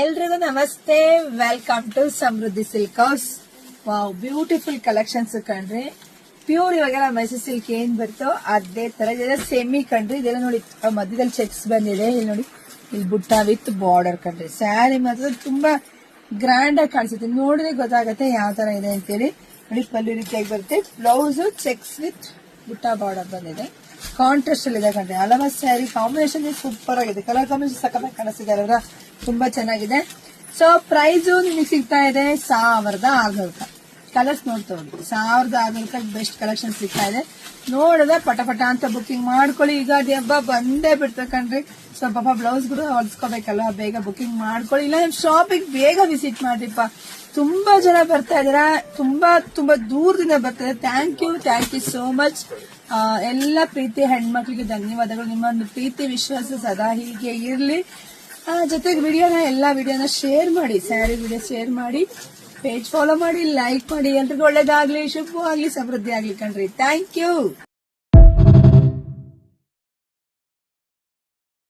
ಎಲ್ರಿಗೂ ನಮಸ್ತೆ. Welcome to Samruddhi silk house. Wow, beautiful collections ಕಣ್ರಿ. ಪ್ಯೂರ್ ಇವಾಗೆಲ್ಲ ಮೈಸೂರು ಸಿಲ್ಕ್ ಏನ್ ಬರ್ತೋ ಅದೇ ತರ ಇದೆಲ್ಲ ಸೆಮಿ ಕಣ್ರಿ. ಇದೆಲ್ಲ ನೋಡಿ ಮಧ್ಯದಲ್ಲಿ ಚೆಕ್ಸ್ ಬಂದಿದೆ. ಇಲ್ಲಿ ನೋಡಿ, ಇಲ್ಲಿ ಬುಟ್ಟ ವಿತ್ ಬಾರ್ಡರ್ ಕಣ್ರಿ. ಸ್ಯಾರಿ ಮಾತ್ರ ತುಂಬಾ ಗ್ರ್ಯಾಂಡ್ ಆಗಿ ಕಾಣಿಸುತ್ತೆ. ನೋಡಿದ್ರೆ ಗೊತ್ತಾಗತ್ತೆ ಯಾವ ತರ ಇದೆ ಅಂತೇಳಿ. ನೋಡಿ, ಪಲ್ಲು ರೀತಿಯಾಗಿ ಬರುತ್ತೆ. ಬ್ಲೌಸ್ ಚೆಕ್ಸ್ ವಿತ್ ಬುಟ್ಟ ಬಾರ್ಡರ್ ಬಂದಿದೆ. ಕಾಂಟ್ರಾಸ್ಟ್ ಅಲ್ಲಿ ಇದೆ ಕಣ್ರಿ. ಹಲವಾರು ಸ್ಯಾರಿ ಕಾಂಬಿನೇಷನ್ ಸೂಪರ್ ಆಗಿದೆ. ಕಲರ್ ಕಾಂಬಿನೇಷನ್ ಸಖತ್ತಾಗಿ ಕಾಣಿಸ್ತಿದೆ ಅಲ್ವಾ, ತುಂಬಾ ಚೆನ್ನಾಗಿದೆ. ಸೊ ಪ್ರೈಸ್ ನಿಮಗೆ ಸಿಗ್ತಾ ಇದೆ 1600 ರೂಪಾಯಿ. ಕಲರ್ಸ್ ನೋಡ್ತಾ ಹೋಗಿ 1600 ರೂಪಾಯಿ ಬೆಸ್ಟ್ ಕಲೆಕ್ಷನ್ ಸಿಗ್ತಾ ಇದೆ. ನೋಡಿದ್ರೆ ಪಟ ಅಂತ ಬುಕಿಂಗ್ ಮಾಡ್ಕೊಳ್ಳಿ. ಯುಗಾದಿ ಹಬ್ಬ ಬಂದೇ ಬಿಡ್ಬೇಕಂಡ್ರಿ. ಸೊ ಪಾಪ ಬ್ಲೌಸ್ ಕೂಡ ಹೊಲ್ಸ್ಕೋಬೇಕಲ್ವಾ, ಬೇಗ ಬುಕಿಂಗ್ ಮಾಡ್ಕೊಳ್ಳಿ. ಇಲ್ಲ ನಿಮ್ ಶಾಪಿಗೆ ಬೇಗ ವಿಸಿಟ್ ಮಾಡ್ರಿಪ್ಪ. ತುಂಬಾ ಜನ ಬರ್ತಾ ಇದಾರ, ತುಂಬಾ ದೂರದಿಂದ ಬರ್ತಾರೆ. Thank you so much. ಎಲ್ಲ ಪ್ರೀತಿ ಹೆಣ್ಮಕ್ಳಿಗೆ ಧನ್ಯವಾದಗಳು. ನಿಮ್ಮ ಒಂದು ಪ್ರೀತಿ ವಿಶ್ವಾಸ ಸದಾ ಹೀಗೆ ಇರ್ಲಿ. ಜೊತೆಗೆ ಎಲ್ಲಾ ವಿಡಿಯೋನ ಶೇರ್ ಮಾಡಿ, ಸ್ಯಾರಿ ವಿಡಿಯೋ ಶೇರ್ ಮಾಡಿ, ಪೇಜ್ ಫಾಲೋ ಮಾಡಿ, ಲೈಕ್ ಮಾಡಿ. ಎಲ್ರಿಗೂ ಒಳ್ಳೇದಾಗ್ಲಿ, ಶುಭವಾಗ್ಲಿ, ಸಮೃದ್ಧಿ ಆಗ್ಲಿ ಕಣ್ರಿ. Thank you.